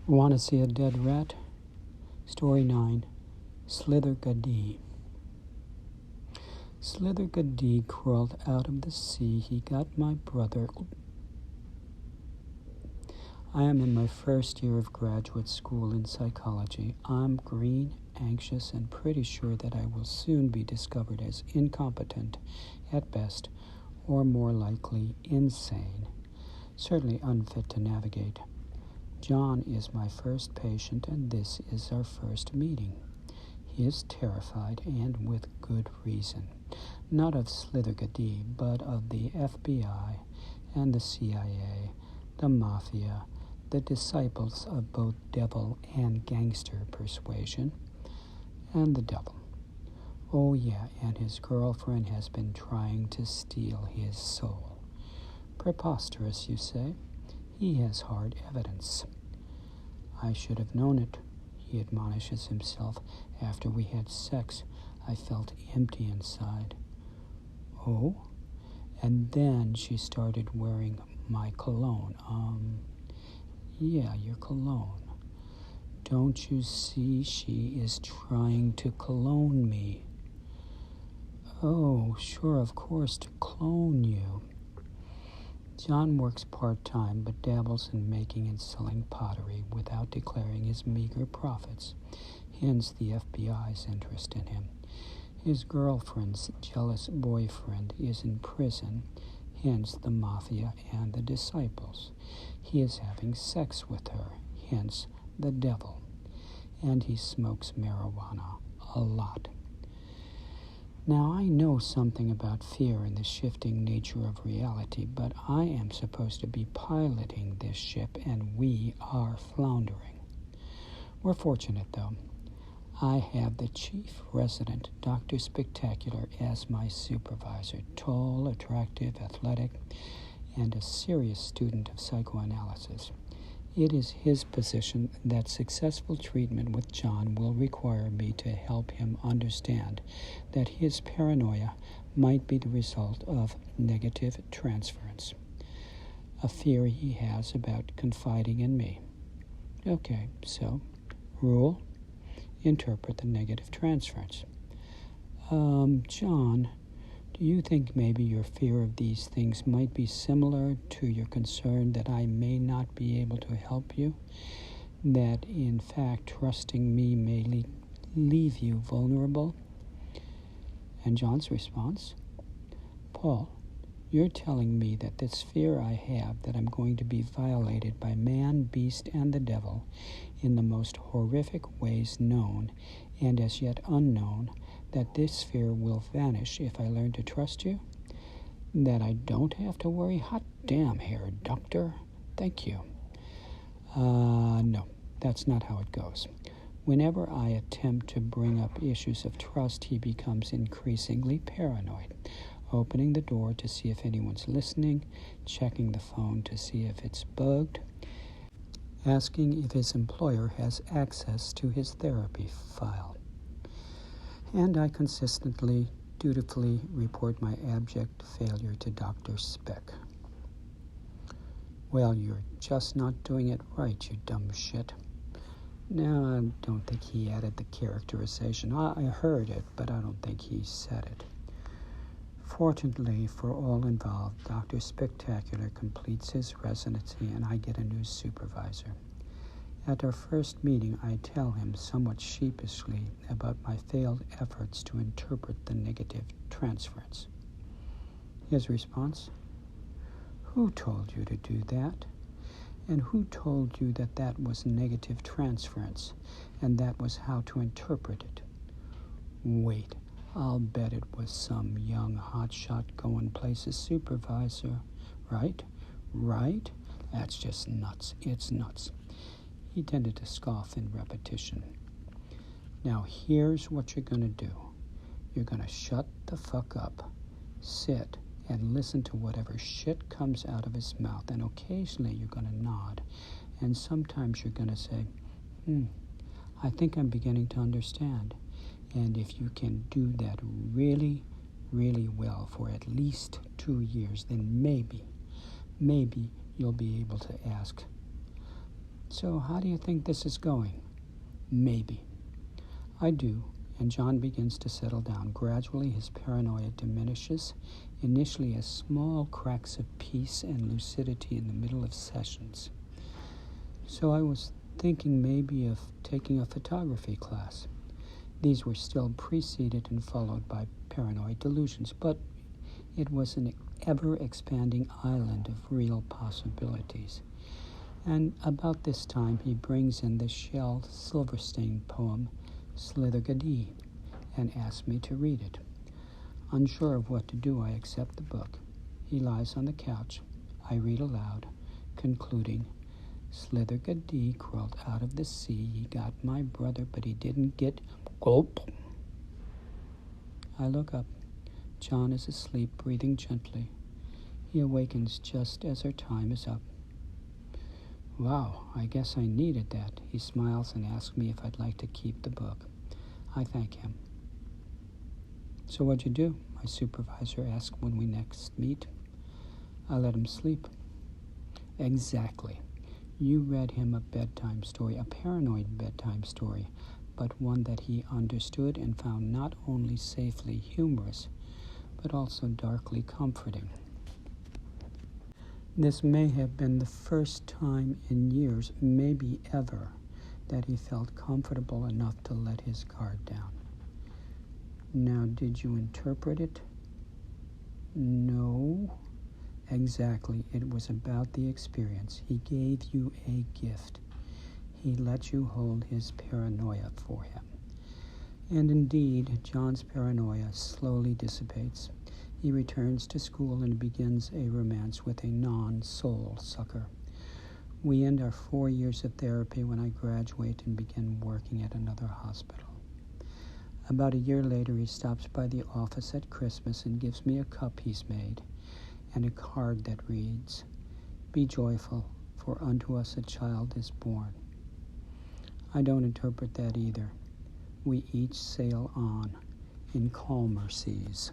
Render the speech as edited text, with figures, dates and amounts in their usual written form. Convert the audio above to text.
Want to see a dead rat? Story 9. Slithergadee. Slithergadee crawled out of the sea. He got my brother. I am in my first year of graduate school in psychology. I'm green, anxious, and pretty sure that I will soon be discovered as incompetent at best, or more likely insane, certainly unfit to navigate. John is my first patient, and this is our first meeting. He is terrified, and with good reason. Not of Slithergadee, but of the FBI and the CIA, the Mafia, the disciples of both devil and gangster persuasion, and the devil. Oh yeah, and his girlfriend has been trying to steal his soul. Preposterous, you say? He has hard evidence. I should have known it, he admonishes himself. After we had sex, I felt empty inside. Oh? And then she started wearing my cologne. Yeah, your cologne. Don't you see she is trying to clone me? Oh, sure, of course, to clone you. John works part-time but dabbles in making and selling pottery without declaring his meager profits, hence the FBI's interest in him. His girlfriend's jealous boyfriend is in prison, hence the Mafia and the disciples. He is having sex with her, hence the devil. And he smokes marijuana a lot. Now, I know something about fear and the shifting nature of reality, but I am supposed to be piloting this ship, and we are floundering. We're fortunate, though. I have the chief resident, Dr. Spectacular, as my supervisor, tall, attractive, athletic, and a serious student of psychoanalysis. It is his position that successful treatment with John will require me to help him understand that his paranoia might be the result of negative transference, a fear he has about confiding in me. Okay, so, rule, interpret the negative transference. John, do you think maybe your fear of these things might be similar to your concern that I may not be able to help you? That, in fact, trusting me may leave you vulnerable? And John's response? Paul, you're telling me that this fear I have that I'm going to be violated by man, beast, and the devil in the most horrific ways known and as yet unknown, that this fear will vanish if I learn to trust you? That I don't have to worry? Hot damn, Herr Doctor. Thank you. No, that's not how it goes. Whenever I attempt to bring up issues of trust, he becomes increasingly paranoid, opening the door to see if anyone's listening, checking the phone to see if it's bugged, asking if his employer has access to his therapy file. And I consistently, dutifully report my abject failure to Dr. Speck. Well, you're just not doing it right, you dumb shit. No, I don't think he added the characterization. I heard it, but I don't think he said it. Fortunately for all involved, Dr. Spectacular completes his residency and I get a new supervisor. At our first meeting, I tell him somewhat sheepishly about my failed efforts to interpret the negative transference. His response? Who told you to do that? And who told you that that was negative transference, and that was how to interpret it? Wait, I'll bet it was some young hotshot going places supervisor. Right? Right? That's just nuts. It's nuts. He tended to scoff in repetition. Now here's what you're going to do. You're going to shut the fuck up, sit, and listen to whatever shit comes out of his mouth, and occasionally you're going to nod, and sometimes you're going to say, I think I'm beginning to understand. And if you can do that really, really well for at least 2 years, then maybe you'll be able to ask So how do you think this is going? Maybe. I do, and John begins to settle down. Gradually, his paranoia diminishes, initially as small cracks of peace and lucidity in the middle of sessions. So I was thinking maybe of taking a photography class. These were still preceded and followed by paranoid delusions, but it was an ever-expanding island of real possibilities. And about this time, he brings in the Shel Silverstein poem, Slithergadee, and asks me to read it. Unsure of what to do, I accept the book. He lies on the couch. I read aloud, concluding, Slithergadee crawled out of the sea. He got my brother, but he didn't get gulp. I look up. John is asleep, breathing gently. He awakens just as our time is up. Wow, I guess I needed that. He smiles and asks me if I'd like to keep the book. I thank him. So what'd you do? My supervisor asked when we next meet. I let him sleep. Exactly. You read him a bedtime story, a paranoid bedtime story, but one that he understood and found not only safely humorous, but also darkly comforting. This may have been the first time in years, maybe ever, that he felt comfortable enough to let his guard down. Now, did you interpret it? No, exactly. It was about the experience. He gave you a gift. He let you hold his paranoia for him. And indeed, John's paranoia slowly dissipates. He returns to school and begins a romance with a non-soul sucker. We end our 4 years of therapy when I graduate and begin working at another hospital. About a year later, he stops by the office at Christmas and gives me a cup he's made and a card that reads, Be joyful, for unto us a child is born. I don't interpret that either. We each sail on in calmer seas.